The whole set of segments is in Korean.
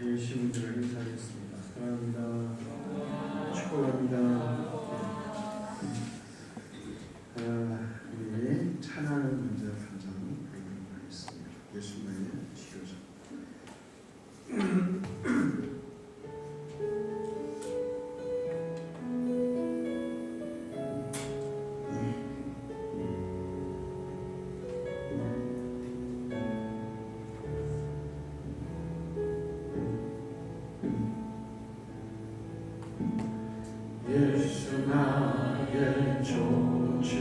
신분들을 인사하겠습니다. 사랑합니다. 축복합니다. 우리 찬양을 먼저 한장 하겠습니다. 예수님의 치료자. 예수 나의 조치료자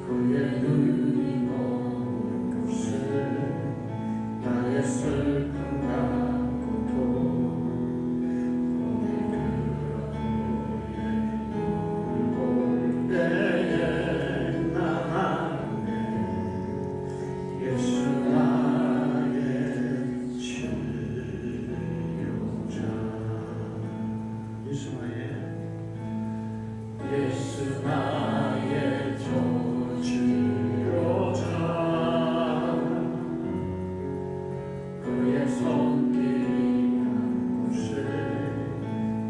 그의 눈이 먼 곳을 나의 슬픔과 고통 그의 눈을 볼 때에 나가네 예수 예수 나의 조치료자 그의 손길이 간 곳을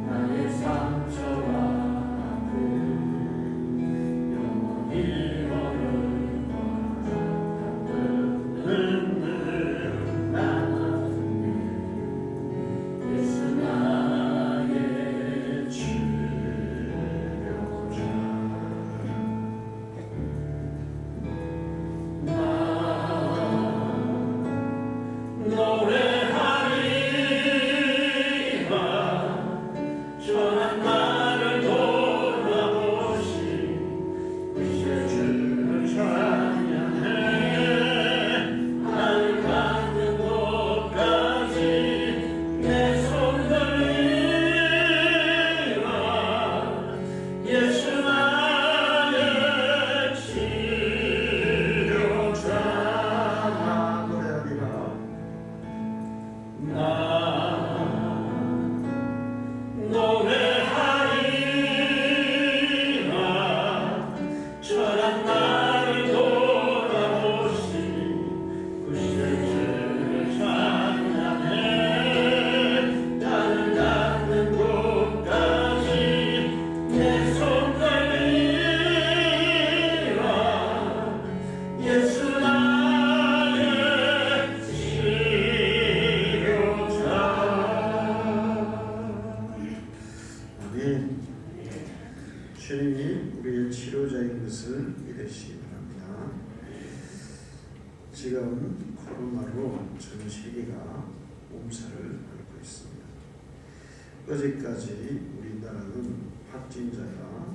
나의 상처와 아픔 영원히 너를 바라보는 나는 예수 나의 주님이 우리의 치료자인 것을 믿으시기 바랍니다. 지금 코로나로 전 세계가 몸살을 앓고 있습니다. 어제까지 우리나라는 확진자가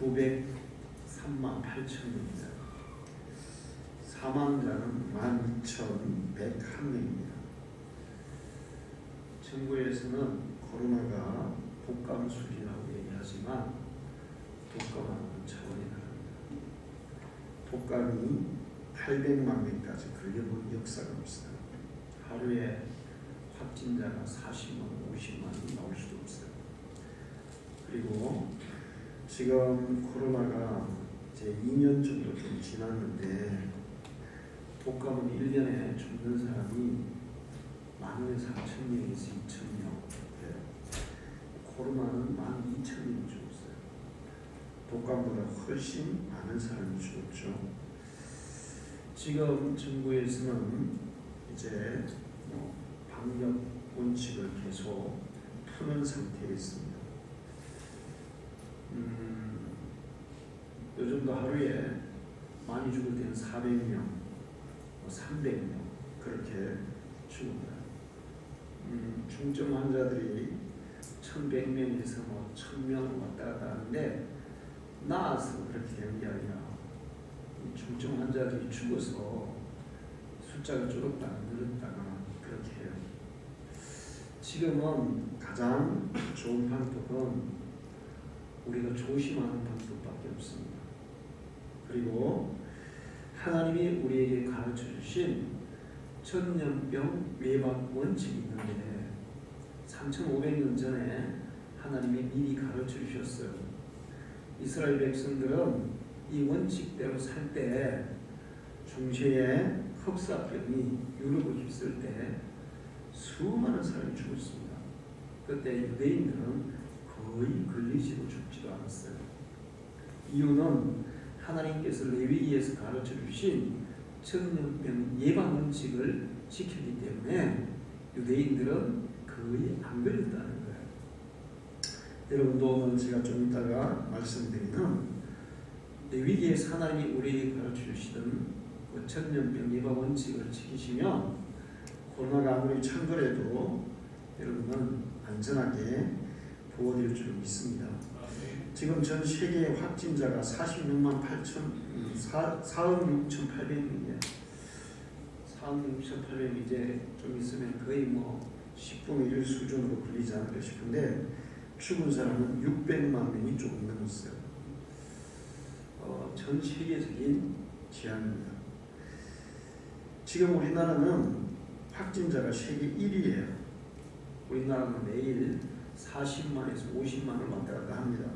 903만 8천명입니다. 사망자는 12,101명입니다. 정부에서는 코로나가 독감술이라고 얘기하지만 독감하고는 차원이 다릅니다. 독감이 800만 명까지 걸려본 역사가 없어요. 하루에 확진자가 40만, 50만이 나올 수도 없어요. 그리고 지금 코로나가 이제 2년 정도 좀 지났는데 독감은 1년에 죽는 사람이 14,000명에서 2,000명. 코로나는 12,000명이 죽었어요. 독감보다 훨씬 많은 사람이 죽었죠. 지금 정부에서는 이제 방역 원칙을 계속 푸는 상태에 있습니다. 요즘도 하루에 많이 죽을 때는 400명, 300명 그렇게 죽습니다. 중증 환자들이 1,100명에서 1,000명 왔다 갔다 하는데 나아서 그렇게 되는 게 아니라 중증 환자들이 죽어서 숫자가 줄었다가 늘었다가 그렇게 해요. 지금은 가장 좋은 방법은 우리가 조심하는 방법밖에 없습니다. 그리고 하나님이 우리에게 가르쳐 주신 전염병 예방 원칙이 있는데 3,500년 전에 하나님이 미리 가르쳐 주셨어요. 이스라엘 백성들은 이 원칙대로 살 때 중세에 흑사병이 유럽을 휩쓸 때 수많은 사람이 죽었습니다. 그때 유대인들은 거의 걸리지도 죽지도 않았어요. 이유는 하나님께서 레위기에서 가르쳐 주신 천년병 예방 원칙을 지켰기 때문에 유대인들은 거의 안 걸렸다는 거예요. 여러분도 오늘 제가 좀 이따가 말씀드리는 레위기에서 하나님이 우리에게 가르쳐 주시던 그 천년병 예방 원칙을 지키시면 코로나가 아무리 창궐해도 여러분은 안전하게 보호될 줄 믿습니다. 지금 전 세계 확진자가 46만 4억 6,800명이에요. 4억 6,800명 이제 좀 있으면 거의 뭐 10분의 1 수준으로 걸리지 않을까 싶은데 죽은 사람은 600만 명이 조금 넘었어요. 전 세계적인 재앙입니다. 지금 우리나라는 확진자가 세계 1위예요. 우리나라는 매일 40만에서 50만을 왔다 갔다 합니다.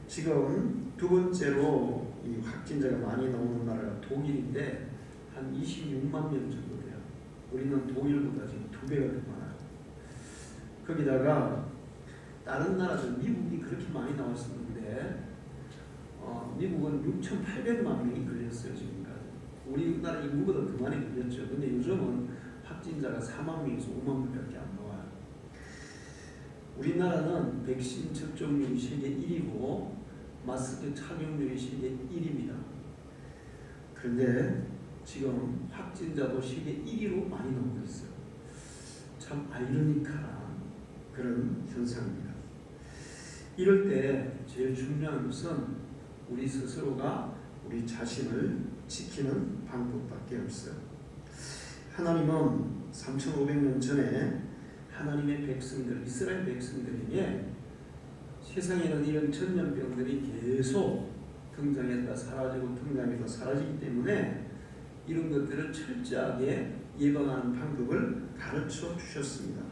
지금 두 번째로 이 확진자가 많이 나오는 나라가 독일인데 한 26만 명 정도 돼요. 우리는 독일보다 지금 2배가 더 많아요. 거기다가 다른 나라들 미국이 그렇게 많이 나왔었는데 미국은 6,800만 명이 걸렸어요 지금까지. 우리나라 인구보다 더 많이 걸렸죠. 근데 요즘은 확진자가 4만 명에서 5만 명밖에 안 나와요. 우리나라는 백신 접종률이 세계 1위고 마스크 착용률이 세계 1위입니다. 그런데 지금 확진자도 세계 1위로 많이 나오고 있어요. 참 아이러니컬한 그런 현상입니다. 이럴 때 제일 중요한 것은 우리 스스로가 우리 자신을 지키는 방법밖에 없어요. 하나님은 3,500년 전에 하나님의 백성들, 이스라엘 백성들에게 세상에는 이런 천년병들이 계속 등장했다 사라지고 등장했다 사라지기 때문에 이런 것들을 철저하게 예방하는 방법을 가르쳐 주셨습니다.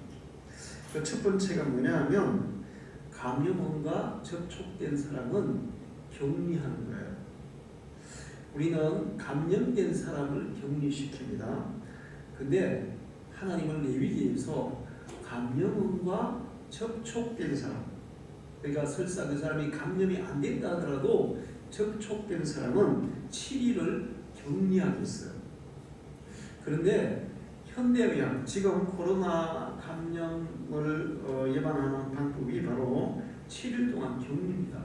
그 첫 번째가 뭐냐 하면 감염원과 접촉된 사람은 격리하는 거예요. 우리는 감염된 사람을 격리시킵니다. 근데 하나님은 레위기에서 감염원과 접촉된 사람, 그러니까 설사 그 사람이 감염이 안 된다 하더라도 접촉된 사람은 7일을 격리하겠어요. 그런데 현대의학, 지금 코로나 감염을 예방하는 방법이 바로 7일 동안 격리입니다.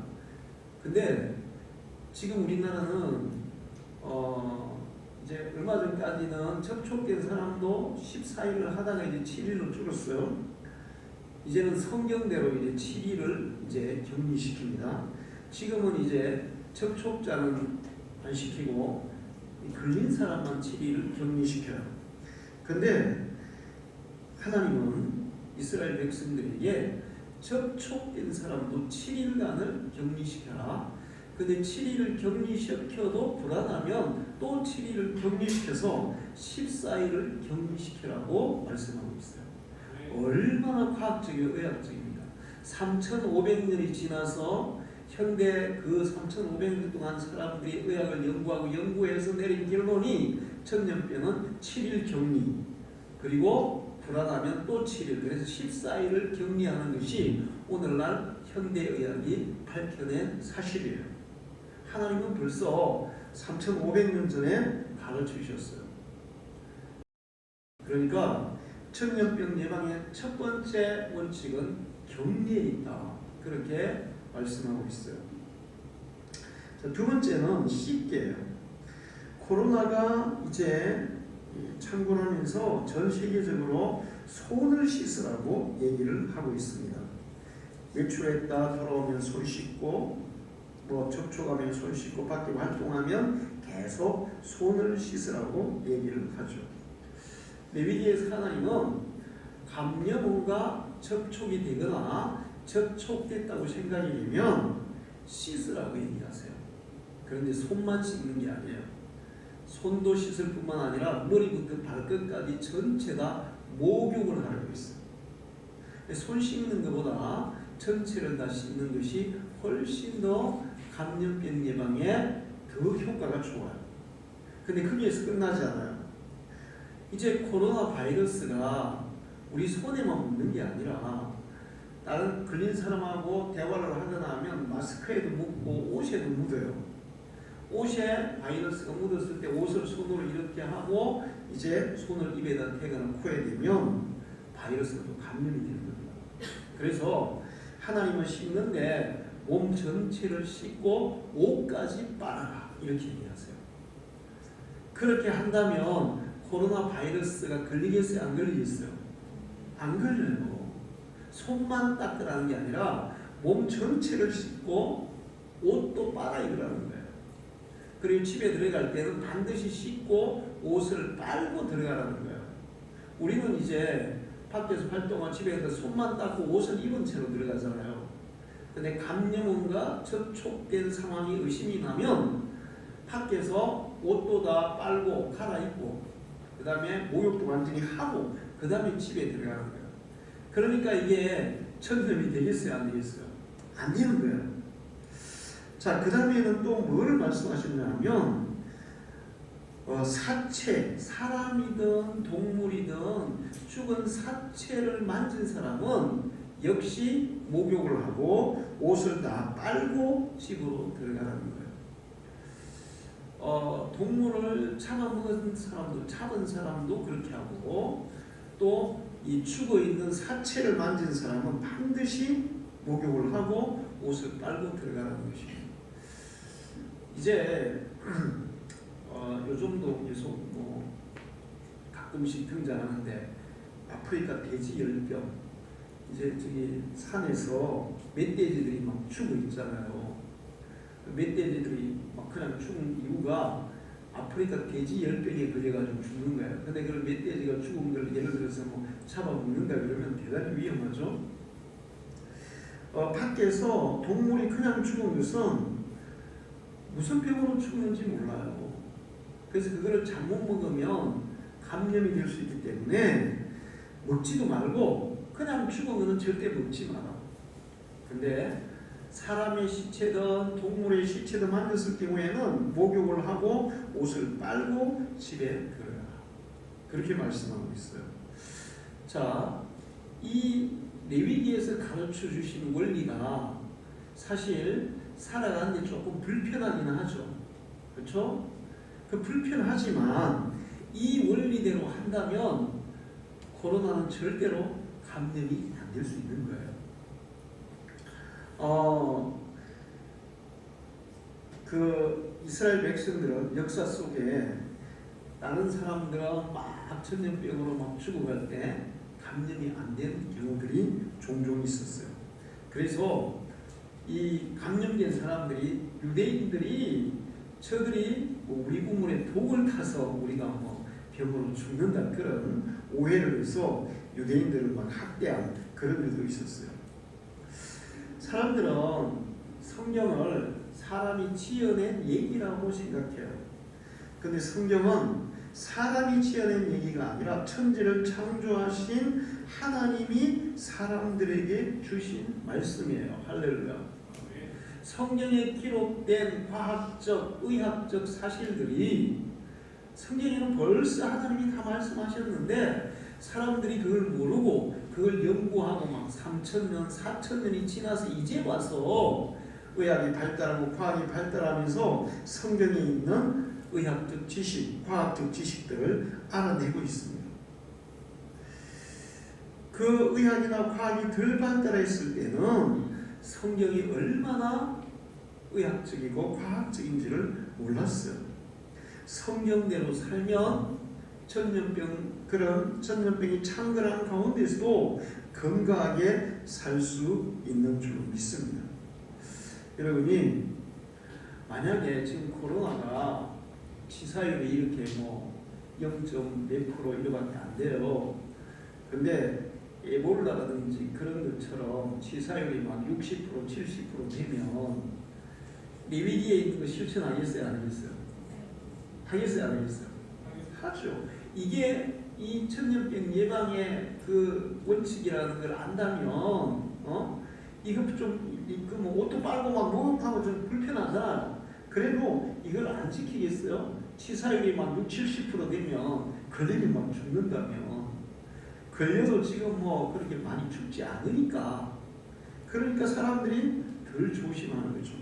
근데 지금 우리나라는 이제 얼마 전까지는 접촉된 사람도 14일을 하다가 이제 7일로 줄었어요. 이제는 성경대로 이제 7일을 이제 격리시킵니다. 지금은 이제 접촉자는 안 시키고 걸린 사람만 7일을 격리시켜요. 근데 하나님은 이스라엘 백성들에게 접촉된 사람도 7일간을 격리시켜라. 근데 7일을 격리시켜도 불안하면 또 7일을 격리시켜서 14일을 격리시키라고 말씀하고 있어요. 얼마나 과학적이고 의학적입니다. 3,500년이 지나서 현대 그 3,500년 동안 사람들이 의학을 연구하고 연구해서 내린 결론이 천년병은 7일 격리, 그리고 불안하면 또 7일, 그래서 14일을 격리하는 것이 오늘날 현대의학이 밝혀낸 사실이에요. 하나님은 벌써 3,500년 전에 가르쳐 주셨어요. 그러니까 천년병 예방의 첫 번째 원칙은 격리에 있다, 그렇게 말씀하고 있어요. 자, 두 번째는 씻기예요. 코로나가 이제 창궐하면서 전 세계적으로 손을 씻으라고 얘기를 하고 있습니다. 외출했다 돌아오면 손 씻고, 뭐 접촉하면 손 씻고, 밖에 활동하면 계속 손을 씻으라고 얘기를 하죠. 레위기에서 하나님은 감염원과 접촉이 되거나 접촉됐다고 생각이 되면 씻으라고 얘기하세요. 그런데 손만 씻는 게 아니에요. 손도 씻을 뿐만 아니라 머리부터 발끝까지 전체 다 목욕을 하라고 있어요. 손 씻는 것보다 전체를 다 씻는 것이 훨씬 더 감염병 예방에 더 효과가 좋아요. 근데 거기에서 끝나지 않아요. 이제 코로나 바이러스가 우리 손에만 묻는 게 아니라 다른 걸린 사람하고 대화를 하거나 하면 마스크에도 묻고 옷에도 묻어요. 옷에 바이러스가 묻었을 때 옷을 손으로 이렇게 하고 이제 손을 입에다 대거나 코에 대면 바이러스가 또 감염이 되는 겁니다. 그래서 하나님은 씻는데 몸 전체를 씻고 옷까지 빨아라 이렇게 얘기하세요. 그렇게 한다면 코로나 바이러스가 걸리겠어요? 안 걸리겠어요? 안 걸려요. 손만 닦으라는 게 아니라 몸 전체를 씻고 옷도 빨아 입으라는 거예요. 그리고 집에 들어갈 때는 반드시 씻고 옷을 빨고 들어가라는 거예요. 우리는 이제 밖에서 활동하고 집에서 손만 닦고 옷을 입은 채로 들어가잖아요. 근데 감염원과 접촉된 상황이 의심이 나면 밖에서 옷도 다 빨고 갈아입고 그 다음에 목욕도 완전히 하고 그 다음에 집에 들어가는 거예요. 그러니까 이게 전염이 되겠어요? 안 되겠어요? 안 되는 거예요. 자, 그 다음에는 또 뭐를 말씀하셨냐면 사체, 사람이든 동물이든 죽은 사체를 만진 사람은 역시 목욕을 하고 옷을 다 빨고 집으로 들어가라는 거예요. 동물을 잡아먹은 사람도, 잡은 사람도 그렇게 하고 또 이 죽어 있는 사체를 만진 사람은 반드시 목욕을 하고 옷을 빨고 들어가라는 것입니다. 이제 요즘도 계속 가끔씩 등장하는데 아프리카 돼지열병, 이제 저기 산에서 멧돼지들이 막 죽어 있잖아요. 멧돼지들이 막 그냥 죽은 이유가 아프리카 돼지열병에 걸려가지고 죽는 거예요. 근데 그 멧돼지가 죽은 걸 예를 들어서 잡아먹는다 그러면 대단히 위험하죠. 밖에서 동물이 그냥 죽은 것은 무슨 병으로 죽는지 몰라요. 그래서 그거를 잘못 먹으면 감염이 될 수 있기 때문에 먹지도 말고 그냥 죽은 거는 절대 먹지 마라. 근데 사람의 시체든 동물의 시체든 만졌을 경우에는 목욕을 하고 옷을 빨고 집에 들어가라. 그렇게 말씀하고 있어요. 자, 이 레위기에서 가르쳐 주신 원리가 사실 살아가는데 조금 불편하기는 하죠. 그렇죠? 그 불편하지만 이 원리대로 한다면 코로나는 절대로 감염이 안 될 수 있는 거예요. 그 이스라엘 백성들은 역사 속에 다른 사람들은 막 전염병으로 막 죽어갈 때 감염이 안 된 경우들이 종종 있었어요. 그래서 이 감염된 사람들이 유대인들이 저들이 우리 부모의 복을 타서 우리가 병으로 죽는다 그런 오해를 해서 유대인들을 막 학대한 그런 일도 있었어요. 사람들은 성경을 사람이 지어낸 얘기라고 생각해요. 근데 성경은 사람이 지어낸 얘기가 아니라 천지를 창조하신 하나님이 사람들에게 주신 말씀이에요. 할렐루야. 성경에 기록된 과학적, 의학적 사실들이 성경에는 벌써 하나님이 다 말씀하셨는데 사람들이 그걸 모르고 그걸 연구하고 막 3,000년, 4,000년이 지나서 이제 와서 의학이 발달하고 과학이 발달하면서 성경에 있는 의학적 지식, 과학적 지식들을 알아내고 있습니다. 그 의학이나 과학이 덜 발달했을 때는 성경이 얼마나 의학적이고 과학적인지를 몰랐어요. 성경대로 살면 그런 전염병이 창궐한 가운데서도 건강하게 살 수 있는 줄 믿습니다. 여러분이 만약에 지금 코로나가 치사율이 이렇게 0.몇% 이렇게밖에 안 돼요. 근데 에볼라라든지 그런 것처럼 치사율이 막 60%, 70% 되면 레위기에 있는 거 실천하겠어요? 안 하겠어요? 하겠어요? 안 하겠어요? 하죠. 이게 이 전염병 예방의 그 원칙이라는 걸 안다면 이거 좀 옷도 빨고 막 목욕하고 좀 불편하잖아요. 그래도 이걸 안 지키겠어요? 치사율이 막 60, 70% 되면 걸리면 막 죽는다며. 걸려도 지금 뭐 그렇게 많이 죽지 않으니까. 그러니까 사람들이 덜 조심하는 거죠.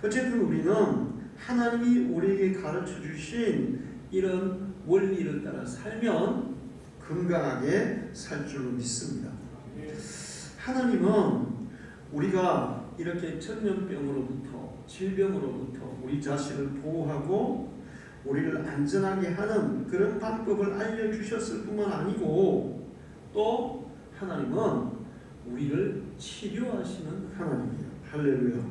어쨌든 우리는 하나님이 우리에게 가르쳐 주신 이런 원리를 따라 살면 건강하게 살 줄로 믿습니다. 하나님은 우리가 이렇게 전염병으로부터 질병으로부터 우리 자신을 보호하고 우리를 안전하게 하는 그런 방법을 알려주셨을 뿐만 아니고 또 하나님은 우리를 치료하시는 하나님이에요. 할렐루야.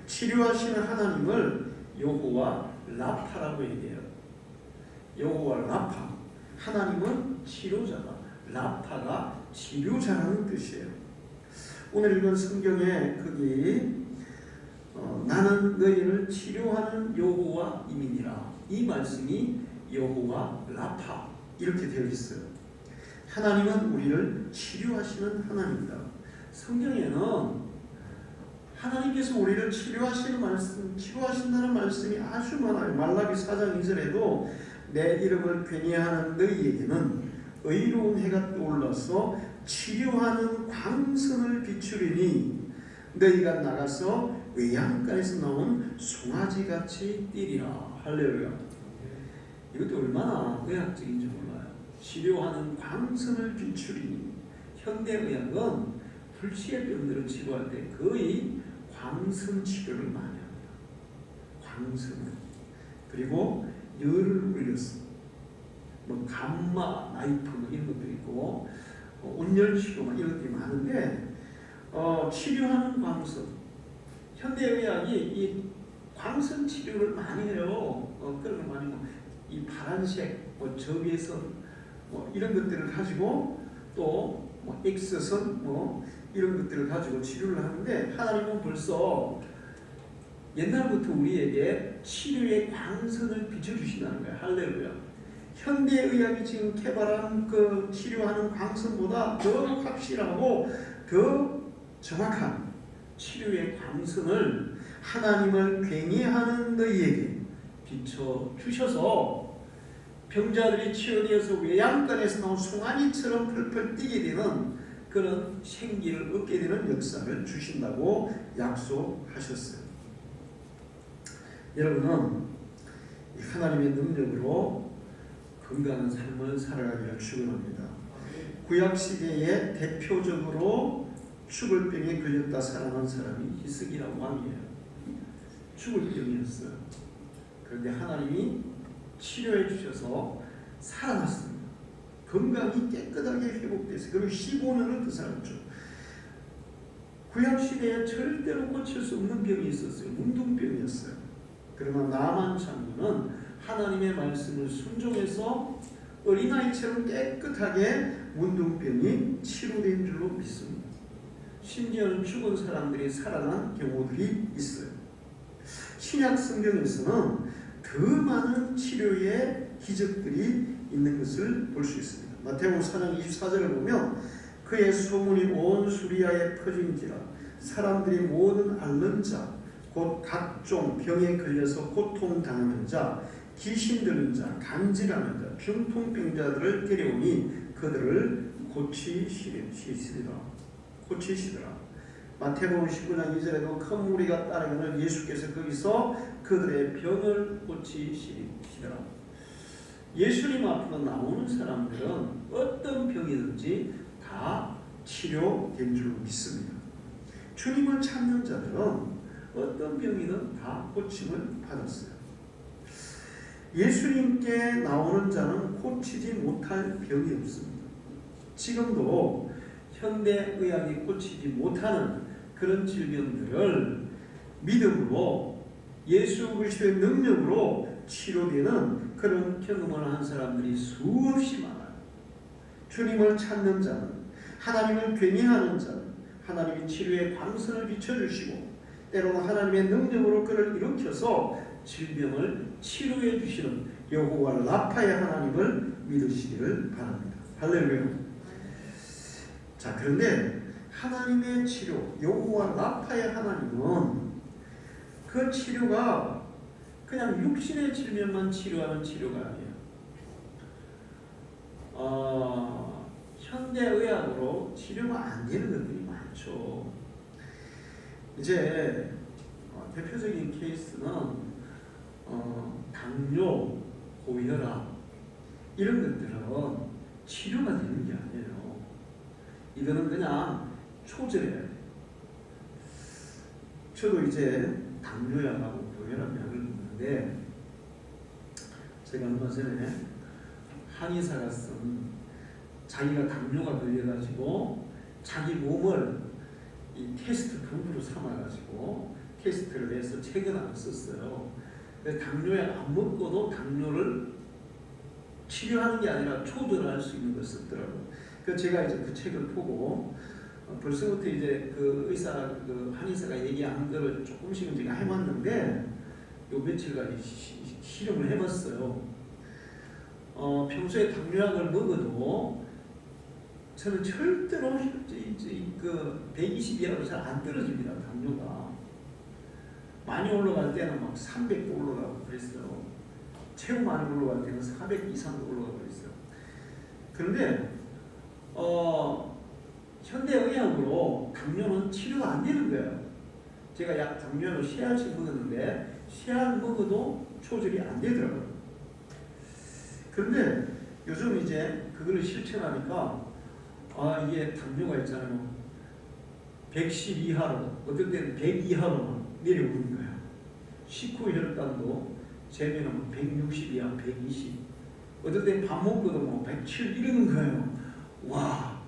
치료하시는 하나님을 여호와 라파라고 얘기해요. 여호와 라파. 하나님은 치료자다. 라파가 치료자라는 뜻이에요. 오늘 읽은 성경의 거기 나는 너희를 치료하는 여호와임이니라. 이 말씀이 여호와 라파 이렇게 되어 있어요. 하나님은 우리를 치료하시는 하나님이다. 성경에는 하나님께서 우리를 치료하시는 말씀, 치료하신다는 말씀이 아주 많아요. 말라기 4장 2절에도 내 이름을 괜히 하는 너희에게는 의로운 해가 떠올라서 치료하는 광선을 비추리니 너희가 나가서 외양간에서 나온 송아지같이 뛰리라. 할렐루야. 이것도 얼마나 의학적인지 몰라요. 치료하는 광선을 비추리니. 현대의학은 불치의 병들을 치료할 때 거의 광선 치료를 많이 합니다. 광선을. 그리고 열을 올렸어. 뭐 감마 나이프 뭐 이런 것도 있고 온열 치료 막 이런 것들이 많은데 치료하는 광선. 현대의학이 이 광선 치료를 많이 해요. 그런 거 많이 이 파란색 뭐 저비에선 뭐 이런 것들을 가지고 또 뭐 X선 뭐 이런 것들을 가지고 치료를 하는데 하나님은 벌써 옛날부터 우리에게 치료의 광선을 비춰주신다는 거예요. 할렐루야. 현대의학이 지금 개발한 그 치료하는 광선보다 더 확실하고 더 정확한 치료의 광선을 하나님을 괭이하는 너희에게 비춰주셔서 병자들이 치료되어서 외양간에서 나온 송아지처럼 펄펄 뛰게 되는 그런 생기를 얻게 되는 역사를 주신다고 약속하셨어요. 여러분은 하나님의 능력으로 건강한 삶을 살아가기를 축원합니다. 구약시대에 대표적으로 죽을 병에 걸렸다 살아난 사람이 히스기야 왕이에요. 죽을 병이었어요. 그런데 하나님이 치료해 주셔서 살아났습니다. 건강이 깨끗하게 회복됐어요. 그리고 15년을 더 살았죠. 구약시대에 절대로 고칠 수 없는 병이 있었어요. 문둥병이었어요. 그러나 나만 장군은 하나님의 말씀을 순종해서 어린아이처럼 깨끗하게 문둥병이 치료된 줄로 믿습니다. 심지어는 죽은 사람들이 살아난 경우들이 있어요. 신약 성경에서는 더 많은 치료의 기적들이 있는 것을 볼 수 있습니다. 마태복음 4장 24절을 보면 그의 소문이 온 수리아에 퍼진지라 사람들이 모든 앓는 자 곧 각종 병에 걸려서 고통당하는 자 귀신 들린 자 간질하는 자 중풍병자들을 데려오니 그들을 고치시더라. 마태복음 19장 2절에도 큰 무리가 따르기를 예수께서 거기서 그들의 병을 고치시더라. 예수님 앞으로 나오는 사람들은 어떤 병이든지 다 치료된 줄로 믿습니다. 주님을 찾는 자들은 어떤 병이든 다 고침을 받았어요. 예수님께 나오는 자는 고치지 못할 병이 없습니다. 지금도 현대의학이 고치지 못하는 그런 질병들을 믿음으로 예수 그리스도의 능력으로 치료되는 그런 경험을 한 사람들이 수없이 많아요. 주님을 찾는 자는 하나님을 괭이하는 자는 하나님이 치료의 광선을 비춰주시고 때로는 하나님의 능력으로 그를 일으켜서 질병을 치료해 주시는 여호와 라파의 하나님을 믿으시기를 바랍니다. 할렐루야. 자, 그런데 하나님의 치료, 여호와 라파의 하나님은 그 치료가 그냥 육신의 질병만 치료하는 치료가 아니에요. 현대의학으로 치료가 안 되는 것들이 많죠. 이제 대표적인 케이스는 당뇨, 고혈압 이런 것들은 치료가 되는 게 아니에요. 이거는 그냥 초절해야 돼요. 저도 이제 당뇨약하고 고혈압약을 먹는데, 제가 얼마 전에 한의사가 쓴, 자기가 당뇨가 걸려가지고 자기 몸을 이 테스트 도구로 삼아가지고 테스트를 해서 책을 안 썼어요. 당뇨약 안 먹고도 당뇨를 치료하는 게 아니라 조절할 수 있는 걸 썼더라고요. 그래서 제가 이제 그 책을 보고 벌써부터 이제 그 의사, 그 한의사가 얘기한 거를 조금씩은 제가 해봤는데, 요 며칠간 실험을 해봤어요. 평소에 당뇨약을 먹어도 저는 절대로 그 120 이하로 잘 안 떨어집니다. 당뇨가 많이 올라갈 때는 막 300도 올라가고 그랬어요. 최고 많이 올라갈 때는 400 이상도 올라가고 그랬어요. 그런데 현대의학으로 당뇨는 치료가 안 되는 거예요. 제가 당뇨를 쇠알씩 먹었는데 쇠알 먹어도 조절이 안 되더라고요. 그런데 요즘 이제 그걸 실천하니까 이게 당뇨가 있잖아요. 110 이하로, 어떨 때는 100 이하로 내려오는 거예요. 식후 혈당도 재면은 160 이하, 120. 어떨 때는 밥 먹고도 뭐 107 이러는 거예요. 와,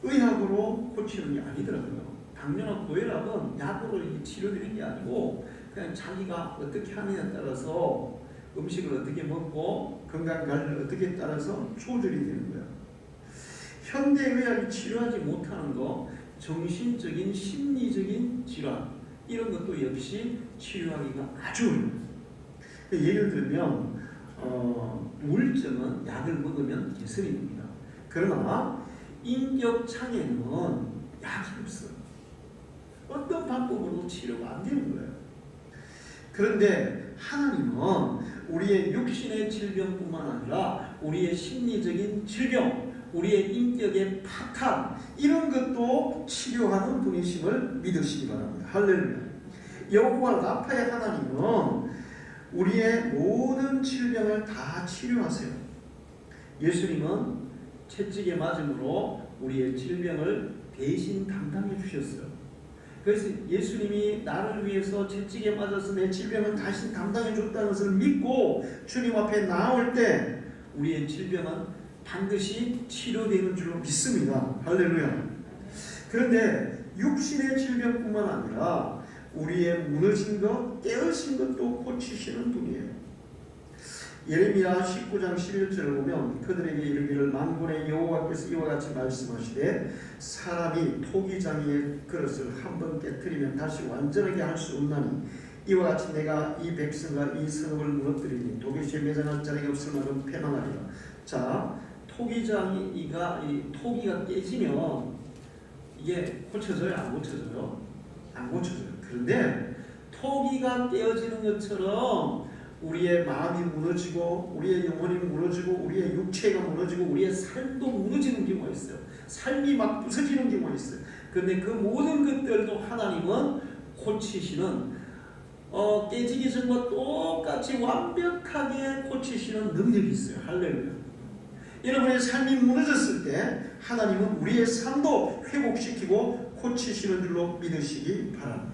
의학으로 고치는 게 아니더라고요. 당뇨나 고혈압은 약으로 치료되는 게 아니고 그냥 자기가 어떻게 하느냐에 따라서 음식을 어떻게 먹고 건강관리를 어떻게 따라서 조절이 되는 거예요. 현대의학이 치료하지 못하는 거, 정신적인 심리적인 질환 이런 것도 역시 치료하기가 아주 어려워요. 예를 들면 우울증은 약을 먹으면 개선이 됩니다. 그러나 인격장애는 약이 없어요. 어떤 방법으로도 치료가 안 되는 거예요. 그런데 하나님은 우리의 육신의 질병뿐만 아니라 우리의 심리적인 질병, 우리의 인격의 파탄 이런 것도 치료하는 분이심을 믿으시기 바랍니다. 할렐루야. 여호와 라파의 하나님은 우리의 모든 질병을 다 치료하세요. 예수님은 채찍에 맞음으로 우리의 질병을 대신 담당해 주셨어요. 그래서 예수님이 나를 위해서 채찍에 맞아서 내 질병을 다시 담당해 줬다는 것을 믿고 주님 앞에 나올 때 우리의 질병은 반드시 치료되는 줄로 믿습니다. 할렐루야. 그런데 육신의 질병뿐만 아니라 우리의 무너진 것, 깨어진 것도 고치시는 분이에요. 예레미야 19장 11절을 보면 그들에게 이르기를 만군의 여호와께서 이와 같이 말씀하시되 사람이 토기장이의 그릇을 한번 깨뜨리면 다시 완전하게 할 수 없나니 이와 같이 내가 이 백성과 이 성읍을 무너뜨리니 도기시에 매장할 자리가 없을 만큼 패망하리라. 자, 토기장이가 이 토기가 깨지면 이게 고쳐져요? 안 고쳐져요? 안 고쳐져요. 그런데 토기가 깨어지는 것처럼 우리의 마음이 무너지고 우리의 영혼이 무너지고 우리의 육체가 무너지고 우리의 삶도 무너지는 경우가 있어요. 삶이 막 부서지는 경우가 있어요. 그런데 그 모든 것들도 하나님은 고치시는 깨지기 전과 똑같이 완벽하게 고치시는 능력이 있어요. 할렐루야. 여러분의 삶이 무너졌을 때 하나님은 우리의 삶도 회복시키고 고치시는 줄로 믿으시기 바랍니다.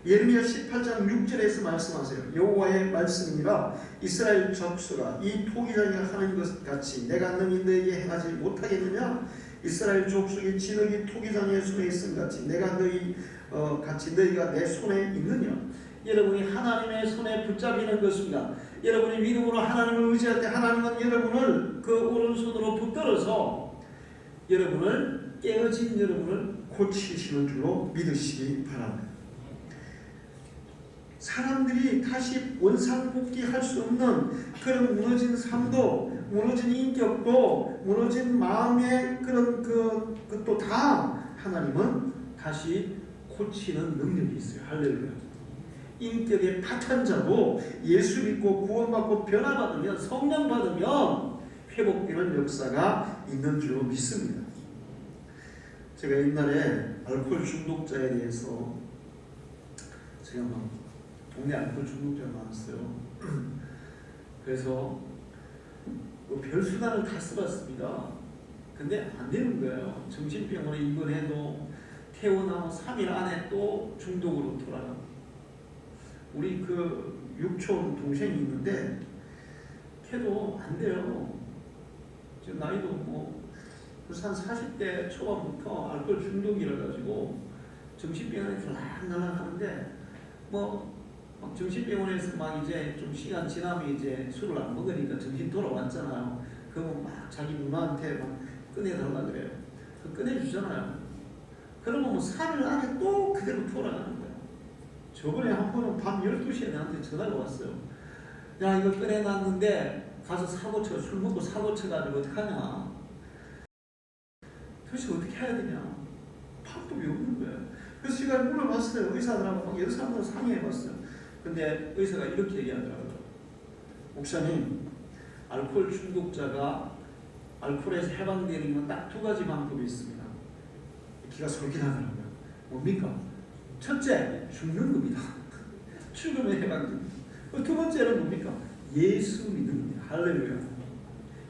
예레미야 18장 6절에서 말씀하세요. 여호와의 말씀이니라 이스라엘 족속아 이 토기장이 하는 것 같이 내가 능히 너에게 행하지 못하겠느냐. 이스라엘 족속이 진흙이 토기장의 손에 있음 같이 내가 같이 너희가 내 손에 있느냐. 여러분이 하나님의 손에 붙잡히는 것입니다. 여러분이 믿음으로 하나님을 의지할 때 하나님은 여러분을 그 오른손으로 붙들어서 여러분을 깨어진 여러분을 고치시는 줄로 믿으시기 바랍니다. 사람들이 다시 원상복귀할 수 없는 그런 무너진 삶도, 무너진 인격도, 무너진 마음의 그런 그것도 다 하나님은 다시 고치는 능력이 있어요. 할렐루야. 인격의 파탄자고 예수 믿고 구원받고 변화받으면 성령 받으면 회복되는 역사가 있는 줄로 믿습니다. 제가 옛날에 알코올 중독자에 대해서 제가 막 동네 알코올 중독자가 많았어요. 그래서 별 수단을 다 써봤습니다. 근데 안 되는 거예요. 정신병원에 입원해도 퇴원하고 3일 안에 또 중독으로 돌아가. 우리 그 육촌 동생이 있는데 걔도 안 돼요. 지금 나이도 뭐 벌써 한 40대 초반부터 알코올 중독이라 가지고 정신병원에 들락날락 하는데 막 정신병원에서 막 이제 좀 시간 지나면 이제 술을 안 먹으니까 정신 돌아왔잖아요. 그러면 막 자기 누나한테 막 꺼내달라 그래요. 그 꺼내주잖아요. 그러면 뭐 3일 안에 또 그대로 돌아가는 거예요. 저번에 한 번은 밤 12시에 나한테 전화가 왔어요. 야, 이거 꺼내놨는데 가서 사고쳐, 술 먹고 사고쳐가지고 어떡하냐. 도대체 어떻게 해야 되냐. 방법이 없는 거예요. 그래서 제가 물어봤어요. 의사들하고 막 여러 사람들 상의해봤어요. 근데 의사가 이렇게 얘기하더라고요. 목사님, 알코올 중독자가 알코올에서 해방되는 건 딱 2가지 방법이 있습니다. 기가 솔깃하더라고요. 뭡니까? 첫째, 죽는 겁니다. 죽으면 해방됩니다. 2번째는 뭡니까? 예수 믿는 겁니다. 할렐루야.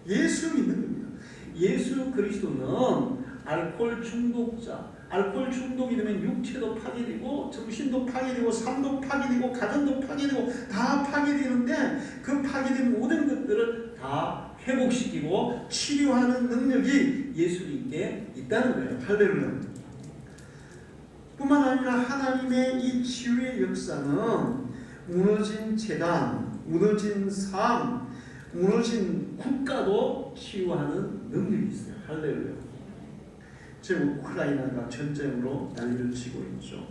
예수 믿는 겁니다. 예수 그리스도는 알코올 중독자, 알코올 중독이 되면 육체도 파괴되고 정신도 파괴되고 삶도 파괴되고 가정도 파괴되고 다 파괴되는데 그 파괴된 모든 것들을 다 회복시키고 치료하는 능력이 예수님께 있다는 거예요. 할렐루야. 뿐만 아니라 하나님의 이 치유의 역사는 무너진 재단, 무너진 삶, 무너진 국가도 치유하는 능력이 있어요. 할렐루야. 지금 우크라이나가 전쟁으로 난리를 치고 있죠.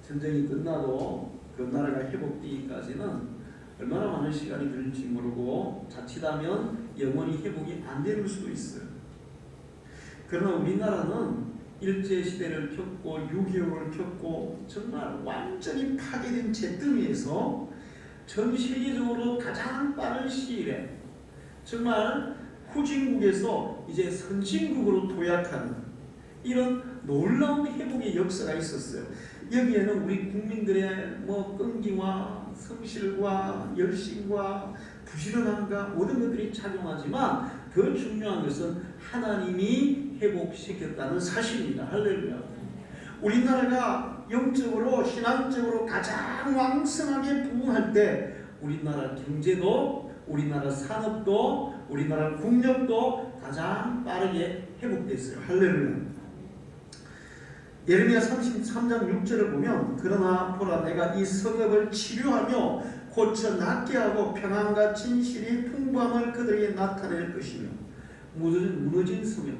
전쟁이 끝나도 그 나라가 회복되기까지는 얼마나 많은 시간이 걸릴지 모르고 자칫하면 영원히 회복이 안 될 수도 있어요. 그러나 우리나라는 일제시대를 겪고 6.25를 겪고 정말 완전히 파괴된 잿더미에서 전 세계적으로 가장 빠른 시일에 정말 후진국에서 이제 선진국으로 도약하는 이런 놀라운 회복의 역사가 있었어요. 여기에는 우리 국민들의 끈기와 성실과 열심과 부지런함과 모든 것들이 작용하지만 더 중요한 것은 하나님이 회복시켰다는 사실입니다. 할렐루야. 우리나라가 영적으로 신앙적으로 가장 왕성하게 부흥할 때 우리나라 경제도 우리나라 산업도 우리나라 국력도 가장 빠르게 회복됐어요. 할렐루야. 예레미야 33장 6절을 보면 그러나 보라 내가 이 성읍을 치료하며 고쳐 낫게 하고 평안과 진실이 풍부함을 그들에게 나타낼 것이며 무너진 성읍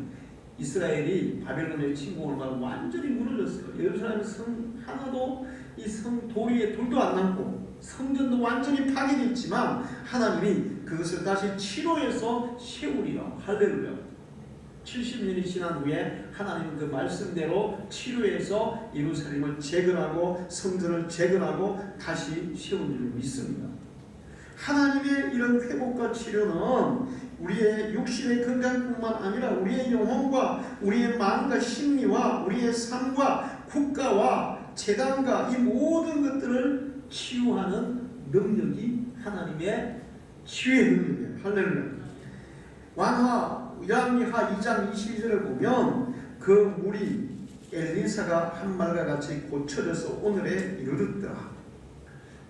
이스라엘이 바벨론의 침공을 받고 완전히 무너졌어요. 예루살렘 성 하나도 이 성 도리에 돌도 안 남고 성전도 완전히 파괴됐지만 하나님이 그것을 다시 치료해서 세우리라. 할렐루야. 70년이 지난 후에 하나님은 그 말씀대로 치료해서 예루살렘을 재건하고 성전을 재건하고 다시 세운 줄 믿습니다. 하나님의 이런 회복과 치료는 우리의 육신의 건강뿐만 아니라 우리의 영혼과 우리의 마음과 심리와 우리의 삶과 국가와 재단과 이 모든 것들을 치유하는 능력이 하나님의 치유의 능력이에요. 할렐루야. 왕하 2장 22절을 보면 그 물이 엘리사가 한 말과 같이 고쳐져서 오늘에 이르렀더라.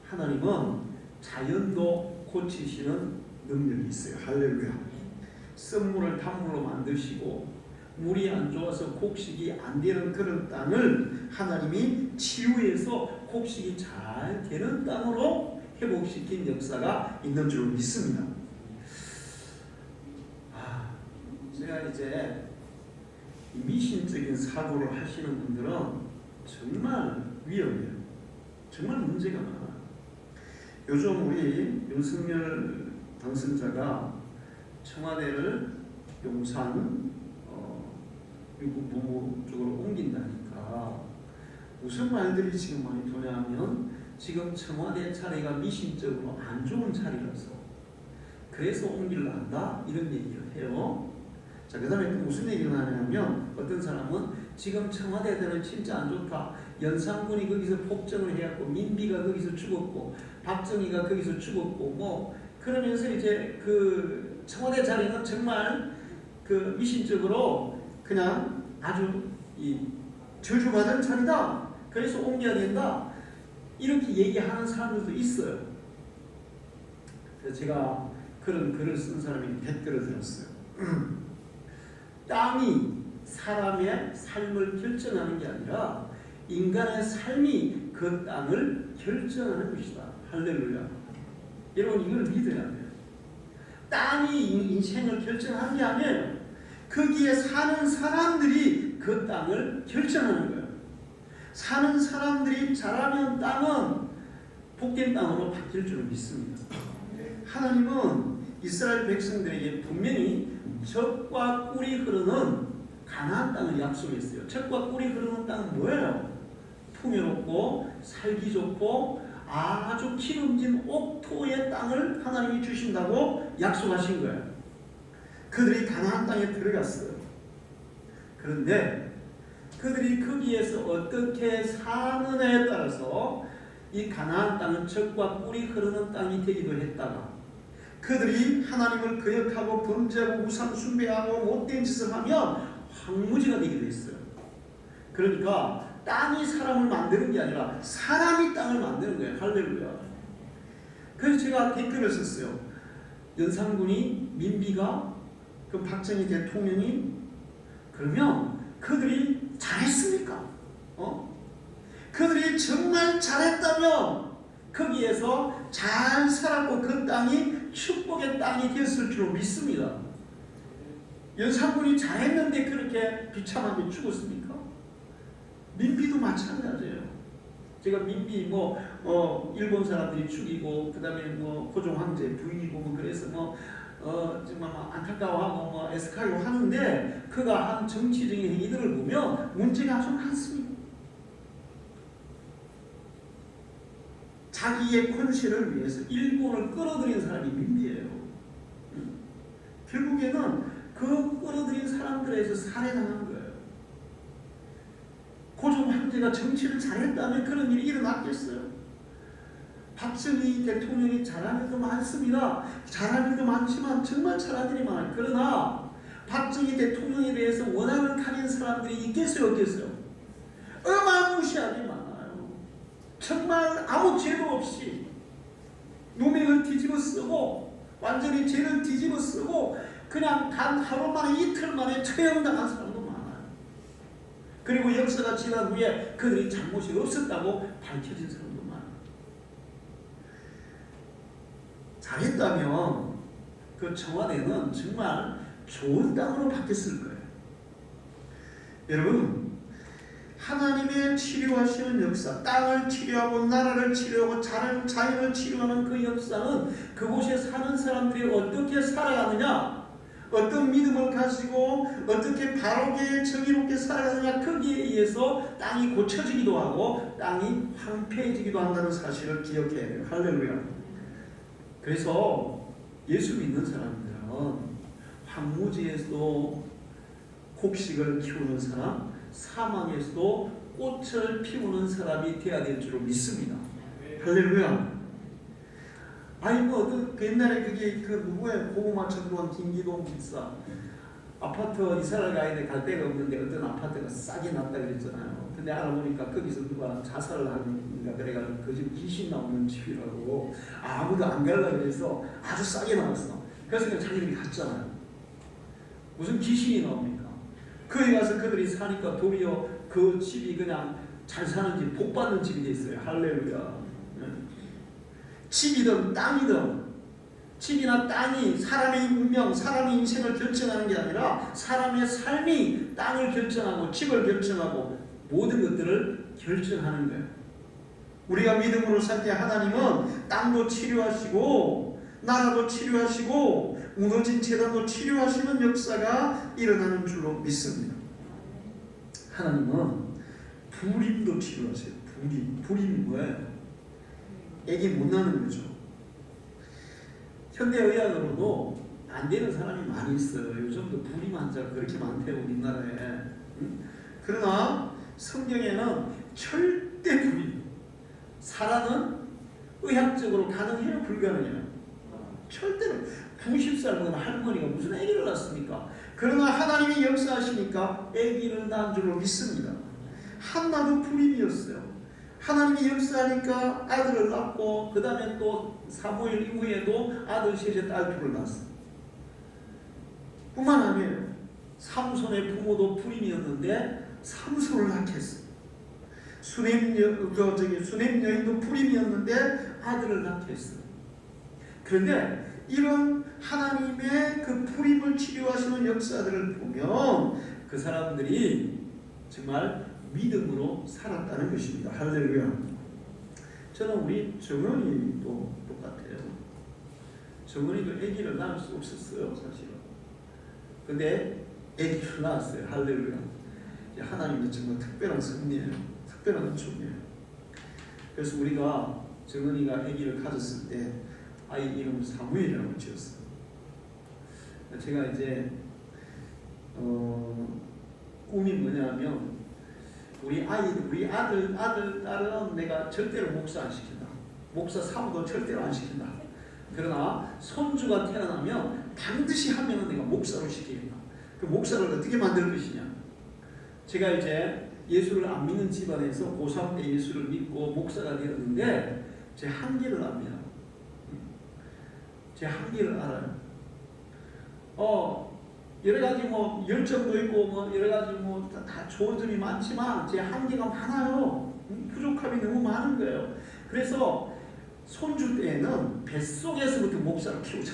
하나님은 자연도 고치시는 능력이 있어요. 할렐루야. 쓴물을 단물로 만드시고 물이 안 좋아서 곡식이 안 되는 그런 땅을 하나님이 치유해서 곡식이 잘 되는 땅으로 회복시킨 역사가 있는 줄 믿습니다. 제가 이제 미신적인 사고를 하시는 분들은 정말 위험해요. 정말 문제가 많아요. 요즘 우리 윤석열 당선자가 청와대를 용산 미국 법무 쪽으로 옮긴다니까 무슨 말들이 지금 많이 도냐면 지금 청와대 자리가 미심적으로 안 좋은 자리라서 그래서 옮기려 한다 이런 얘기를 해요. 자, 그 다음에 무슨 얘기를 하냐면 어떤 사람은 지금 청와대들은 진짜 안 좋다. 연산군이 거기서 폭정을 해갖고 민비가 거기서 죽었고 박정희가 거기서 죽었고 뭐 그러면서 이제 그 청와대 자리는 정말 그 미심적으로 그냥 아주 이 저주받은 자리다. 그래서 옮겨야 된다. 이렇게 얘기하는 사람들도 있어요. 그래서 제가 그런 글을 쓴 사람이 댓글을 들었어요. 땅이 사람의 삶을 결정하는 게 아니라 인간의 삶이 그 땅을 결정하는 것이다. 할렐루야. 여러분 이걸 믿어야 돼요. 땅이 인생을 결정하는 게 아니에요. 거기에 사는 사람들이 그 땅을 결정하는 거예요. 사는 사람들이 잘하면 땅은 복된 땅으로 바뀔 줄 믿습니다. 하나님은 이스라엘 백성들에게 분명히 젖과 꿀이 흐르는 가나안 땅을 약속했어요. 젖과 꿀이 흐르는 땅은 뭐예요? 풍요롭고 살기 좋고 아주 기름진 옥토의 땅을 하나님이 주신다고 약속하신 거예요. 그들이 가나안 땅에 들어갔어요. 그런데 그들이 거기에서 어떻게 사느냐에 따라서 이 가나안 땅은 젖과 꿀이 흐르는 땅이 되기도 했다가 그들이 하나님을 거역하고 범죄하고 우상 숭배하고 못된 짓을 하면 황무지가 되기도 했어요. 그러니까 땅이 사람을 만드는 게 아니라 사람이 땅을 만드는 거예요. 할렐루야. 그래서 제가 댓글을 썼어요. 연산군이 민비가 그 박정희 대통령이 그러면 그들이 잘했습니까? 그들이 정말 잘했다면 거기에서 잘 살았고 그 땅이 축복의 땅이 됐을 줄 믿습니다. 연산군이 잘했는데 그렇게 비참하게 죽었습니까? 민비도 마찬가지예요. 제가 민비 일본 사람들이 죽이고 그 다음에 고종 황제 부인이고 그래서 정말 안타까워하고 애석하고 하는데 그가 한 정치적인 행위들을 보면 문제가 아주 많습니다. 자기의 권세를 위해서 일본을 끌어들인 사람이 민비예요. 결국에는 그 끌어들인 사람들에서 살해당한 거예요. 고종 황제가 정치를 잘했다면 그런 일이 일어났겠어요? 박정희 대통령이 잘한 일도 많습니다. 잘한 일도 많지만 정말 잘한 일이 많아요. 그러나 박정희 대통령에 대해서 원한을 가진 사람들이 있겠어요? 없겠어요? 어마무시하게 많아요. 정말 아무 죄도 없이 누명을 뒤집어 쓰고 완전히 죄를 뒤집어 쓰고 그냥 단 하루 만에 이틀 만에 처형당한 사람도 많아요. 그리고 역사가 지난 후에 그들이 잘못이 없었다고 밝혀진 사람도 많아요. 잘했다면 그 청와대는 정말 좋은 땅으로 바뀌었을 거예요. 여러분, 하나님의 치료하시는 역사, 땅을 치료하고 나라를 치료하고 자연을 치료하는 그 역사는 그곳에 사는 사람들이 어떻게 살아가느냐, 어떤 믿음을 가지고 어떻게 바르게 정의롭게 살아가느냐, 거기에 의해서 땅이 고쳐지기도 하고 땅이 황폐해지기도 한다는 사실을 기억해야 돼요. 할렐루야. 그래서 예수 믿는 사람들은 황무지에서도 곡식을 키우는 사람, 사망에서도 꽃을 피우는 사람이 되어야 될 줄로 믿습니다. 할렐루야. 아니 옛날에 그게 누구예요? 고구마 쳐들어온 김기동 집사 아파트 이사를 가야 돼 갈 데가 없는데 어떤 아파트가 싸게 났다 그랬잖아요. 근데 알아보니까 거기서 누가 자살을 하는가 그래가지고 그 집 귀신 나오는 집이라고 아무도 안 가려고 그래서 아주 싸게 나왔어. 그래서 그냥 자기들이 갔잖아요. 무슨 귀신이 나옵니까? 거기 가서 그들이 사니까 도리어 그 집이 그냥 잘 사는 집, 복 받는 집이 됐어요. 할렐루야. 집이든 땅이든 집이나 땅이 사람의 운명, 사람의 인생을 결정하는 게 아니라 사람의 삶이 땅을 결정하고 집을 결정하고 모든 것들을 결정하는 거예요. 우리가 믿음으로 살 때 하나님은 땅도 치료하시고 나라도 치료하시고 무너진 재단도 치료하시는 역사가 일어나는 줄로 믿습니다. 하나님은 불임도 치료하세요. 불임 뭐예요? 애기 못 낳는 거죠. 현대의학으로도 안 되는 사람이 많이 있어요. 요즘도 불임 환자가 그렇게 많대요, 우리나라에. 그러나 성경에는 절대 불임, 살아는 의학적으로 가능해요, 불가능해요? 절대로. 90살 먹은 할머니가 무슨 아기를 낳습니까? 그러나 하나님이 역사하시니까 아기를 낳은 줄로 믿습니다. 한나도 불임이었어요. 하나님이 역사하니까 아들을 낳고 그 다음에 또 사무엘 이후에도 아들 셋에 딸 둘을 낳았어요. 뿐만 아니에요. 삼손의 부모도 불임이었는데 삼손을 낳게 했어요. 수냄 여인도 불임이었는데 아들을 낳게 했어요. 그런데 이런 하나님의 그 불임을 치료하시는 역사들을 보면 그 사람들이 정말 믿음으로 살았다는 것입니다. 할렐루야. 저는 우리 정은이도 똑같아요. 정은이도 아기를 낳을 수 없었어요, 사실은. 근데 아기를 낳았어요. 할렐루야. 하나님은 정말 특별한 섭리예요. 특별한 은총이에요. 그래서 우리가 정은이가 아기를 가졌을 때 아이 이름을 사무엘이라고 지었어요. 제가 이제 꿈이 뭐냐면 우리 아들, 딸은 내가 절대로 목사 안 시킨다. 목사 사무도 절대로 안 시킨다. 그러나 손주가 태어나면 반드시 한 명은 내가 목사로 시키겠다. 그 목사를 어떻게 만들 것이냐. 제가 이제 예수를 안 믿는 집안에서 고3 때 예수를 믿고 목사가 되었는데 제 한계를 압니다. 제 한계를 알아요. 여러 가지 뭐 열정도 있고 뭐 여러 가지 뭐 다 좋은 점이 많지만 제 한계가 많아요. 부족함이 너무 많은 거예요. 그래서 손주 때에는 뱃속에서부터 목사를 키우자.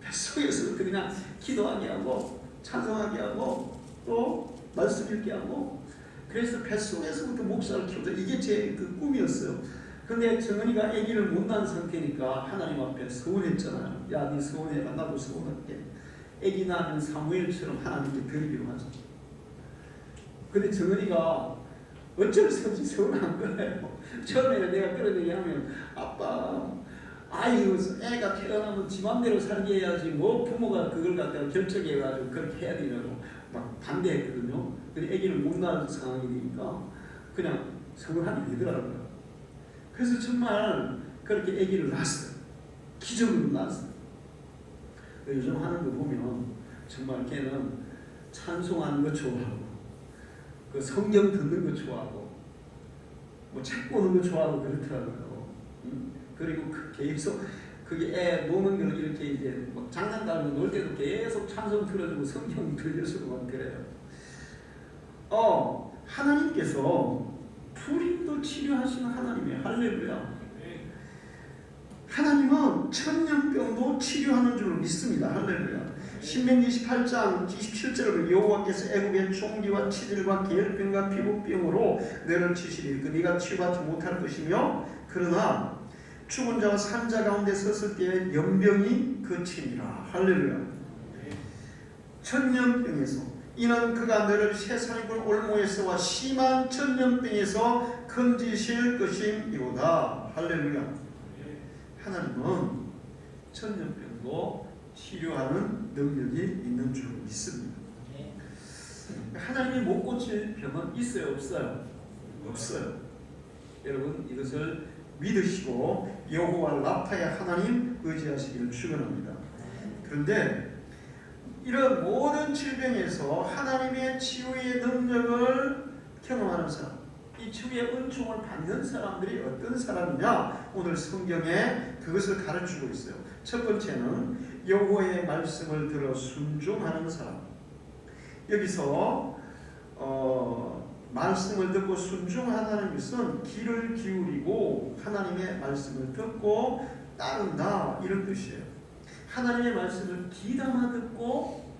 뱃속에서부터 그냥 기도하게 하고 찬송하게 하고 또 말씀 읽게 하고 그래서 뱃속에서부터 목사를 키우자. 이게 제 그 꿈이었어요. 근데 정은이가 아기를 못 낳은 상태니까 하나님 앞에 서운했잖아요. 야, 네 서운해라. 나도 서운할게. 아기 낳으면 사무엘처럼 하나님께 드리기로 하자. 근데 정은이가 어쩔 수 없이 서운한 거예요. 처음에는 내가 그런 얘기하면 아빠, 아유, 애가 태어나면 지 맘대로 살게 해야지 뭐 부모가 그걸 갖다가 결정해가지고 그렇게 해야 되냐고 막 반대했거든요. 근데 아기를 못 낳은 상황이 되니까 그냥 서운하게 되더라고요. 그래서 정말 그렇게 아기를 낳았어요. 기적으로 낳았어요. 요즘 하는 거 보면 정말 걔는 찬송하는 거 좋아하고 그 성경 듣는 거 좋아하고 뭐 책 보는 거 좋아하고 그렇더라고요. 그리고 계속 그게 애 노는 걸 이렇게 이제 뭐 장난 달고 놀 때도 계속 찬송 들어주고 성경 들려주고 막 그래요. 하나님께서 불임도 치료하시는 하나님이에요. 할렐루야. 하나님은 천년병도 치료하는 줄 믿습니다. 할렐루야. 신명기 28장 27절을 여호와께서 애굽의 총기와 치질과 계열병과 피부병으로 너를 치시리. 그 네가 치유받지 못할 것이며 그러나 죽은 자와 산 자 가운데 섰을 때에 연병이 그치니라. 할렐루야. 천년병에서 이는 그가 너를 세상의 굴 올무에서와 심한 천년병에서 건지실 것임이로다. 할렐루야. 하나님은 천년병도 치료하는 능력이 있는 줄 믿습니다. 하나님이 못 고칠 병은 있어요, 없어요? 없어요. 여러분 이것을 믿으시고 여호와 라파의 하나님 의지하시기를 축원합니다. 그런데 이런 모든 질병에서 하나님의 치유의 능력을 경험하는 사람, 이 치유의 은총을 받는 사람들이 어떤 사람이냐? 오늘 성경에 그것을 가르치고 있어요. 첫 번째는 여호와의 말씀을 들어 순종하는 사람. 여기서 말씀을 듣고 순종하다는 것은 귀를 기울이고 하나님의 말씀을 듣고 따른다 이런 뜻이에요. 하나님의 말씀을 귀담아 듣고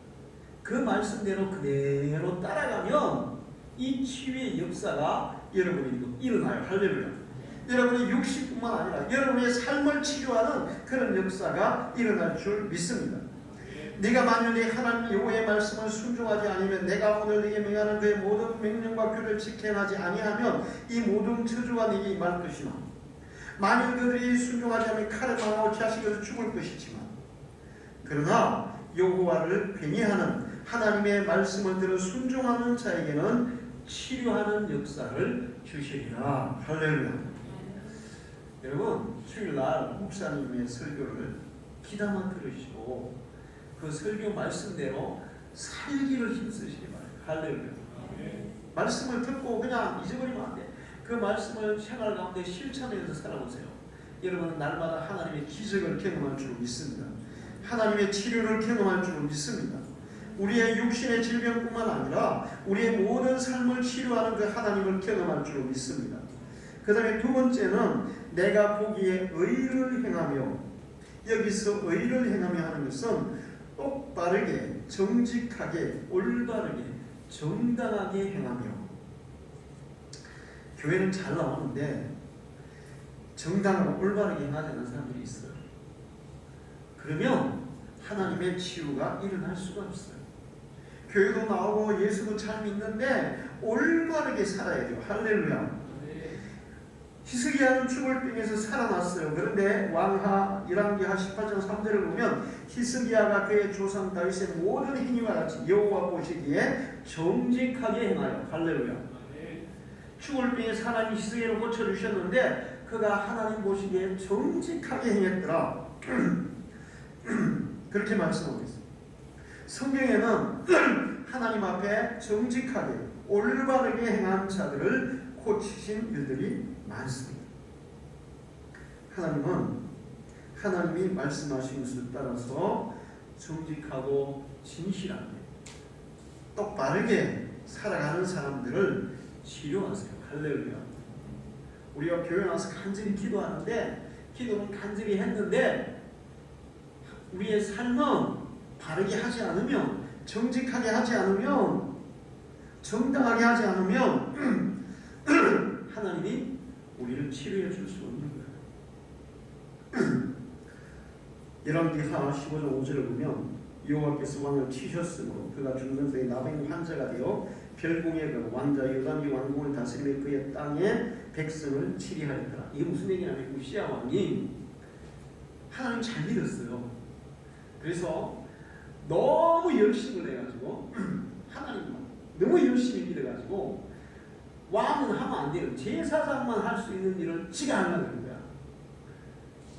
그 말씀대로 그대로 따라가면 이 치유의 역사가 여러분이 일어나요. 할렐루야. 여러분의 육신뿐만 아니라 여러분의 삶을 치료하는 그런 역사가 일어날 줄 믿습니다. 네가 만약에 하나님 여호와의 말씀을 순종하지 않으면 내가 오늘 네게 명하는 그의 모든 명령과 규를 지켜나지 아니하면 이 모든 저주가 네게 임할 것이나 만일 그들이 순종하지 않으면 칼을 망하고 자식에서 죽을 것이지만 그러나 여호와를 회개하는 하나님의 말씀을 들어 순종하는 자에게는 치료하는 역사를 주시리라. 할렐루야. 여러분 주일날 목사님의 설교를 귀담아 들으시고 그 설교 말씀대로 살기를 힘쓰시기 바랍니다. 할렐루야. 말씀을 듣고 그냥 잊어버리면 안 돼. 그 말씀을 생활 가운데 실천해서 살아보세요. 여러분은 날마다 하나님의 기적을 경험할 줄 믿습니다. 하나님의 치료를 경험할 줄 믿습니다. 우리의 육신의 질병뿐만 아니라 우리의 모든 삶을 치료하는 그 하나님을 경험할 줄 믿습니다. 그 다음에 두 번째는 내가 보기에 의를 행하며, 여기서 의를 행하며 하는 것은 똑바르게 정직하게 올바르게 정당하게 행하며. 교회는 잘 나오는데 정당하고 올바르게 행하지 않는 사람들이 있어요. 그러면 하나님의 치유가 일어날 수가 없어요. 교회도 나오고 예수도 잘 믿는데 올바르게 살아야 돼요. 할렐루야. 히스기야는 죽을 병에서 살아났어요. 그런데 왕하 1왕기하 18장 3절을 보면 히스기야가 그의 조상 다윗의 모든 행위와 같이 여호와 보시기에 정직하게 행하여. 할렐루야. 죽을 병에 하나님이 히스기야를 고쳐주셨는데 그가 하나님 보시기에 정직하게 행했더라. 그렇게 말씀하고 있습니다. 성경에는 하나님 앞에 정직하게 올바르게 행한 자들을 고치신 일들이 많습니다. 하나님은 하나님이 말씀하신 것을 따라서 정직하고 진실하게 똑바르게 살아가는 사람들을 치료하세요. 할렐루야. 우리가 교회 나와서 간절히 기도하는데 기도는 간절히 했는데 우리의 삶은 바르게 하지 않으면, 정직하게 하지 않으면, 정당하게 하지 않으면 하나님이 우리를 치료해 줄 수 없는 거예요. 열왕기하 15장 5절을 보면 여호와께서 왕을 치셨으므로 그가 죽는 새에 나병 환자가 되어 별궁의 그 왕자 요담이 왕궁을 다스리며 그의 땅에 백성을 치리하였더라. 이게 무슨 얘기냐면 우시야 왕이 하나님 잘 믿었어요. 그래서 너무 열심을 해가지고 하나님만 너무 열심히 믿어가지고 왕은 하면 안 돼요. 제사장만 할 수 있는 일을 지가 하려는 거야.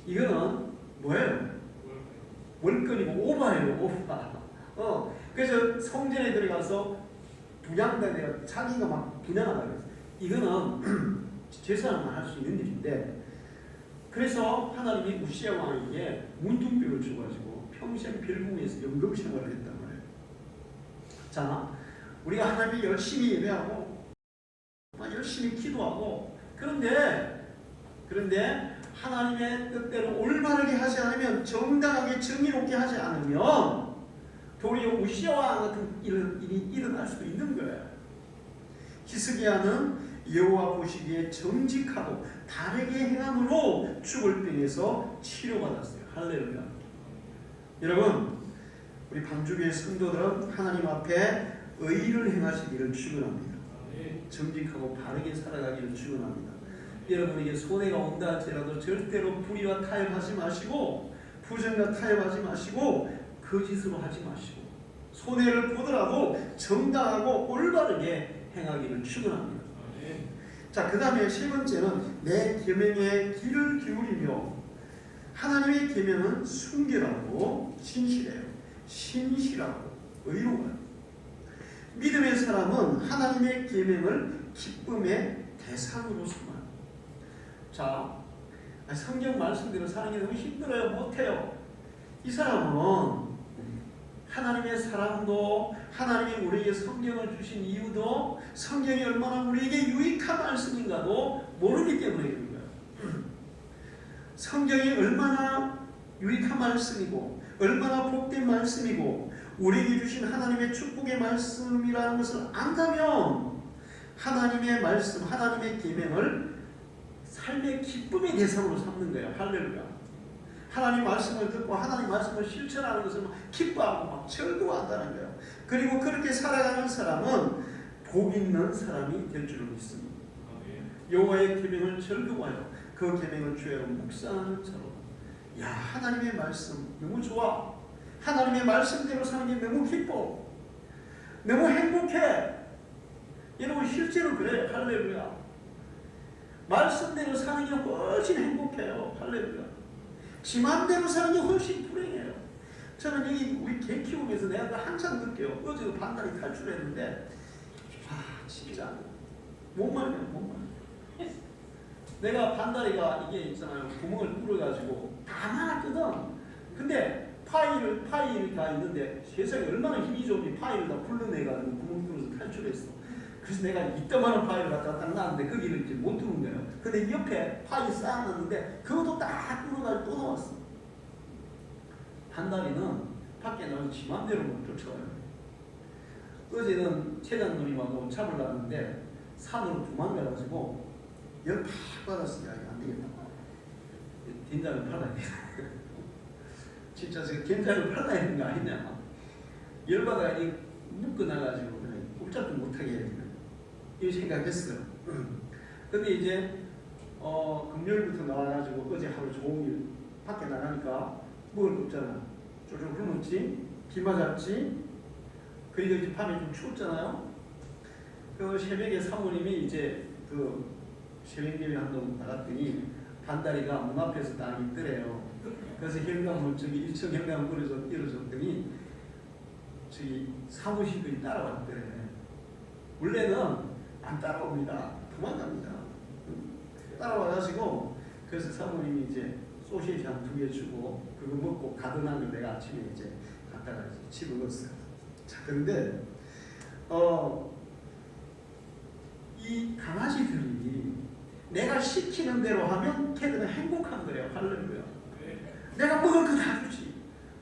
이거는 뭐예요? 월권이고 오바예요. 오바. 그래서 성전에 들어가서 분양단에 자기가 막 분양하라고 했어요. 이거는 제사장만 할 수 있는 일인데, 그래서 하나님이 우시야 왕에게 문둥병을 줘가지고 평생 별궁에서 연금 생활을 했단 말이에요. 자, 우리가 하나님이 열심히 예배하고 열심히 기도하고 그런데 하나님의 뜻대로 올바르게 하지 않으면, 정당하게 정의롭게 하지 않으면 도리어 우시아와 같은 일이 일어날 수도 있는 거예요. 히스기야는 여호와 보시기에 정직하고 바르게 행함으로 죽을 병에서 치료받았어요. 할렐루야. 여러분, 우리 방주교회 성도들은 하나님 앞에 의를 행하시기를 축원합니다. 정직하고 바르게 살아가기를 축원합니다. 여러분에게 손해가 온다 할지라도 절대로 불의와 타협하지 마시고, 부정과 타협하지 마시고, 거짓으로 하지 마시고, 손해를 보더라도 정당하고 올바르게 행하기를 축원합니다. 자, 그 다음에 세 번째는 내 계명에 귀를 기울이며. 하나님의 계명은 순결하고 진실해요. 신실하고 의로워요. 믿음의 사람은 하나님의 계명을 기쁨의 대상으로 삼아요. 자, 성경 말씀대로 사는 게 너무 힘들어요. 못해요. 이 사람은 하나님의 사랑도, 하나님이 우리에게 성경을 주신 이유도, 성경이 얼마나 우리에게 유익한 말씀인가도 모르기 때문에 그런 거예요. 성경이 얼마나 유익한 말씀이고 얼마나 복된 말씀이고 우리에게 주신 하나님의 축복의 말씀이라는 것을 안다면 하나님의 말씀, 하나님의 계명을 삶의 기쁨의 대상으로 삼는 거예요. 할렐루야. 하나님 말씀을 듣고 하나님 말씀을 실천하는 것을 막 기뻐하고 막 즐거워한다는 거예요. 그리고 그렇게 살아가는 사람은 복 있는 사람이 될 줄을 믿습니다. 여호와의 계명을 즐거워하여 그 계명을 주야로 묵상하는 자로. 야, 하나님의 말씀 너무 좋아. 하나님의 말씀대로 사는 게 너무 기뻐. 너무 행복해. 여러분 실제로 그래요. 할렐루야. 말씀대로 사는 게 훨씬 행복해요. 할렐루야. 지 맘대로 사는 게 훨씬 불행해요. 저는 여기 우리 개 키우면서 내가 항상 느껴요. 어제도 반달이 탈출했는데 진짜 못 말려. 내가 반다리가 이게 있잖아요. 구멍을 뚫어가지고 다 많았거든. 근데 파이가 있는데 세상에 얼마나 힘이 좋은지 파이를 다 불러내가지고 구멍 뚫어서 탈출했어. 그래서 내가 이따만한 파이를 갖다 딱 놨는데 거기를 이제 못 뚫은 거예요. 근데 옆에 파이 쌓아놨는데 그것도 딱 뚫어가지고 또 나왔어. 반다리는 밖에 나와서 지 맘대로 못 쫓아와요. 어제는 체장님하고 잡으러 갔는데 산으로 도망가가지고 열 팍 받았으니까 안 되겠다. 된장을 팔아야 돼. 진짜 제가 된장을 팔아야 되는 거 아니냐. 열받아가 묶어놔가지고 그냥 꼼짝도 못하게 해야 되나. 이 생각했어요. 근데 이제 금요일부터 나와가지고 어제 하루 종일 밖에 나가니까 먹을 거 없잖아. 쫄쫄 굶었지, 비 맞았지. 그리고 이제 밤에 좀 추웠잖아요. 그 새벽에 사모님이 이제 그 새벽예배 한동 나갔더니 반다리가 문 앞에서 딱 있더래요. 그래서 현관문 저기 1층 현관문 열어줬더니 저기 사무실들이 따라왔더래. 원래는 안 따라옵니다. 도망갑니다. 따라와가지고 그래서 사모님이 이제 소시지 한 2개 주고 그거 먹고 가든한 걸 내가 아침에 이제 갖다가 집어넣었어요. 자, 그런데 이 강아지들이 내가 시키는 대로 하면 걔들은 행복한 거래요. 할렐루야. 내가 먹을 거 다 주지.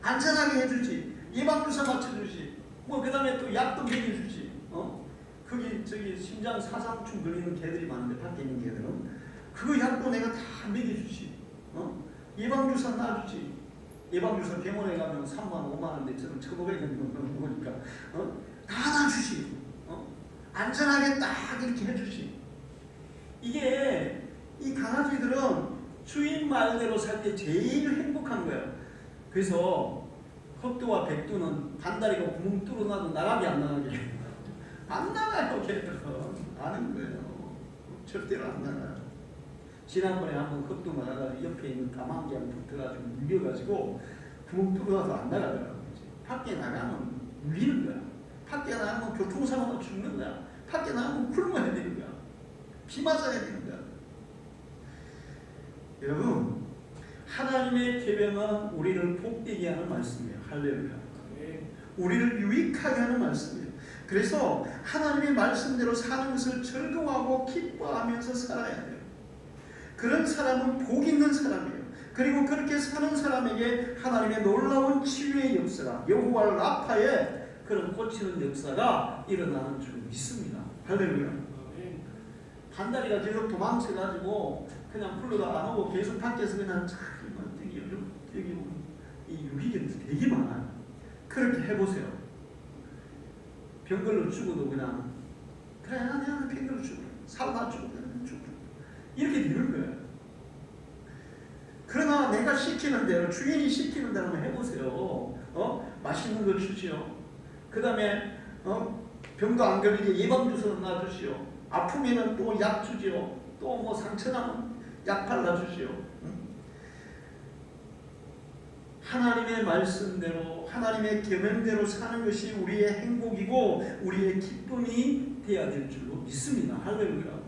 안전하게 해주지. 예방주사 맞춰주지. 그 다음에 또 약도 먹여주지. 거기 저기 심장 사상충 걸리는 개들이 많은데 밖에 있는 개들은 그거 약도 내가 다 먹여주지. 예방주사 놔주지. 예방주사 병원에 가면 3만 5만 원인데 저는 1,500원 먹으니까 다 놔주지. 안전하게 딱 이렇게 해주지. 이게 이 강아지들은 주인 말대로 살 때 제일 행복한 거예요. 그래서 흑두와 백두는 반다리가 구멍 뚫어놔도 나가게 안 나가게 안 나가요. 걔들은 아는 거예요. 절대로 안 나가요. 지난번에 한번 흑두 나가가지고 옆에 있는 까망개랑 붙어가지고 물려가지고 구멍 뚫어놔서 안 나가더라고요. 밖에 나가면 물리는 거야. 밖에 나가면 교통사고로 죽는 거야. 밖에 나가면 굶어야 되는 거야. 비 맞아야 되는 거야. 여러분, 하나님의 계명은 우리를 복되게 하는 말씀이에요. 할렐루야. 우리를 유익하게 하는 말씀이에요. 그래서 하나님의 말씀대로 사는 것을 즐거워하고 기뻐하면서 살아야 돼요. 그런 사람은 복 있는 사람이에요. 그리고 그렇게 사는 사람에게 하나님의 놀라운 치유의 역사가, 여호와 라파의 그런 고치는 역사가 일어나는 줄 믿습니다. 할렐루야. 반다리가 계속 도망쳐가지고 그냥 풀러가 안 오고 계속 밖에서 그냥 여기 이 유기견들 되게 많아요. 그렇게 해보세요. 병걸로 죽어도 그냥 그래 내가 병걸로 죽어 살다 죽어 이렇게 되는 거예요. 그러나 내가 시키는 대로 주인이 시키는 대로 해보세요. 맛있는 거 주지요. 그 다음에 병도 안 걸리게 예방주사 놔주시오. 아프면은 또 약 주지요. 또 뭐 상처 나면 약 발라주시오. 하나님의 말씀대로 하나님의 계명대로 사는 것이 우리의 행복이고 우리의 기쁨이 되어야 될 줄로 믿습니다. 할렐루야.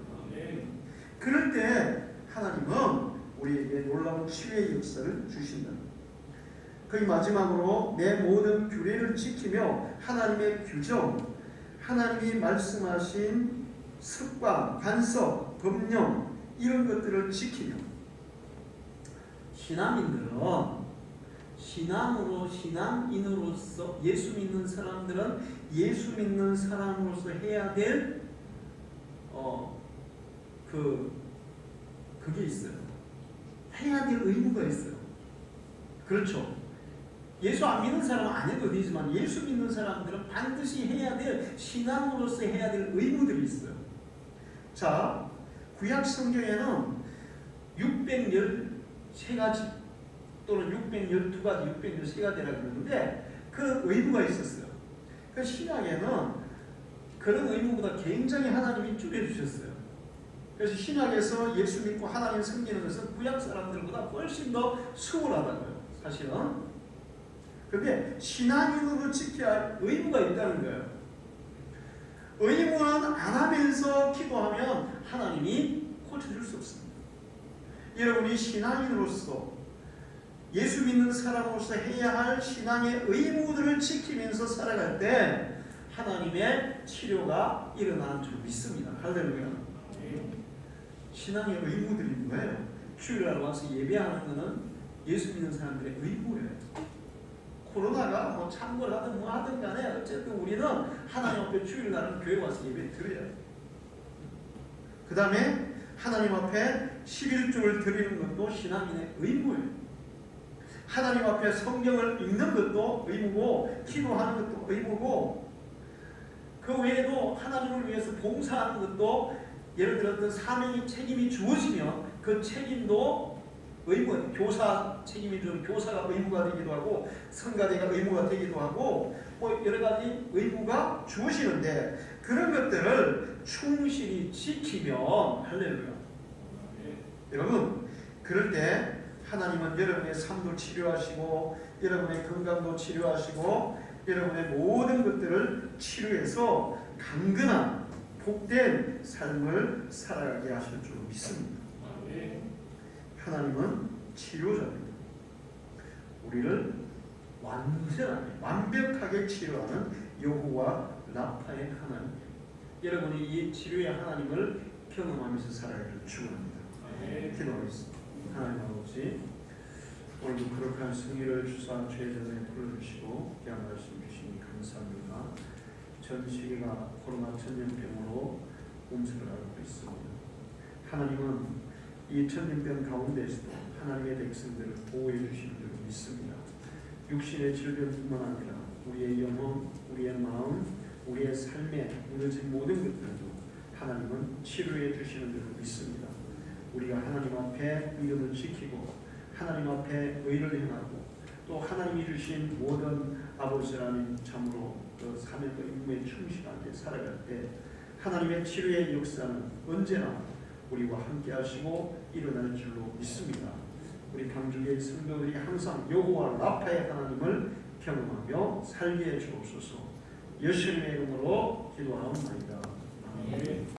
그럴 때 하나님은 우리에게 놀라운 치유의 역사를 주신다. 거의 마지막으로 내 모든 규례를 지키며 하나님의 규정, 하나님이 말씀하신 습관, 간섭, 법령 이런 것들을 지키며 신앙인들은 신앙인으로서 예수 믿는 사람들은 예수 믿는 사람으로서 해야 될 그게 있어요. 해야 될 의무가 있어요. 그렇죠. 예수 안 믿는 사람은 안 해도 되지만 예수 믿는 사람들은 반드시 해야 될 신앙으로서 해야 될 의무들이 있어요. 자, 구약 성경에는 613가지 또는 612가지, 613가지라고 그러는데 그 의무가 있었어요. 그 신약에는 그런 의무보다 굉장히 하나님이 줄여주셨어요. 그래서 신약에서 예수 믿고 하나님 섬기는 것은 구약 사람들보다 훨씬 더 수월하다고요. 사실은. 그런데 신앙인으로 지켜야 할 의무가 있다는 거예요. 의무는 안 하면서 기도하면 하나님이 고쳐줄 수 없습니다. 여러분이 신앙인으로서 예수 믿는 사람으로서 해야 할 신앙의 의무들을 지키면서 살아갈 때 하나님의 치료가 일어나는 줄 믿습니다. 할렐루야. 신앙의 의무들이 뭐예요? 주일날 와서 예배하는 것은 예수 믿는 사람들의 의무예요. 코로나가 뭐 참고를 하든 뭐 하든 간에 어쨌든 우리는 하나님 앞에 주일날은 교회 와서 예배 드려요. 그 다음에 하나님 앞에 11조를 드리는 것도 신앙인의 의무예요. 하나님 앞에 성경을 읽는 것도 의무고 기도하는 것도 의무고 그 외에도 하나님을 위해서 봉사하는 것도 예를 들어 어떤 사명이 책임이 주어지면 그 책임도 의무, 교사 책임이 좀 교사가 의무가 되기도 하고 성가대가 의무가 되기도 하고 뭐 여러 가지 의무가 주어지는데 그런 것들을 충실히 지키면 할렐루야. 여러분 그럴 때 하나님은 여러분의 삶도 치료하시고 여러분의 건강도 치료하시고 여러분의 모든 것들을 치료해서 강건한 복된 삶을 살아가게 하실 줄 믿습니다. 하나님은 치료자입니다. 우리를 완벽하게 치료하는 여호와 라파의 하나님. 여러분이 이 치료의 하나님을 경험하면서 살아가기를 축원합니다. 기도하겠습니다. 하나님 아버지, 오늘도 거룩한 승리를 주사 죄전에 불러주시고 귀한 말씀 주시니 감사합니다. 전 세계가 코로나 전염병으로 몸살을 앓고 있습니다. 하나님은 이 전염병 가운데서도 하나님의 백성들을 보호해 주시는 줄 믿습니다. 육신의 질병뿐만 아니라 우리의 영혼, 우리의 마음, 우리의 삶에 무너진 모든 것들도 하나님은 치료해 주시는 줄 믿습니다. 우리가 하나님 앞에 믿음을 지키고 하나님 앞에 의를 행하고 또 하나님이 주신 모든 아버지 하나님 참으로 그 사명과 임무에 충실하게 살아갈 때 하나님의 치료의 역사는 언제나 우리와 함께 하시고 일어날 줄로 믿습니다. 우리 방주교의 성도들이 항상 여호와 라파의 하나님을 경험하며 살게 해 주옵소서. 예수님의 이름으로 기도하옵나이다. 아멘.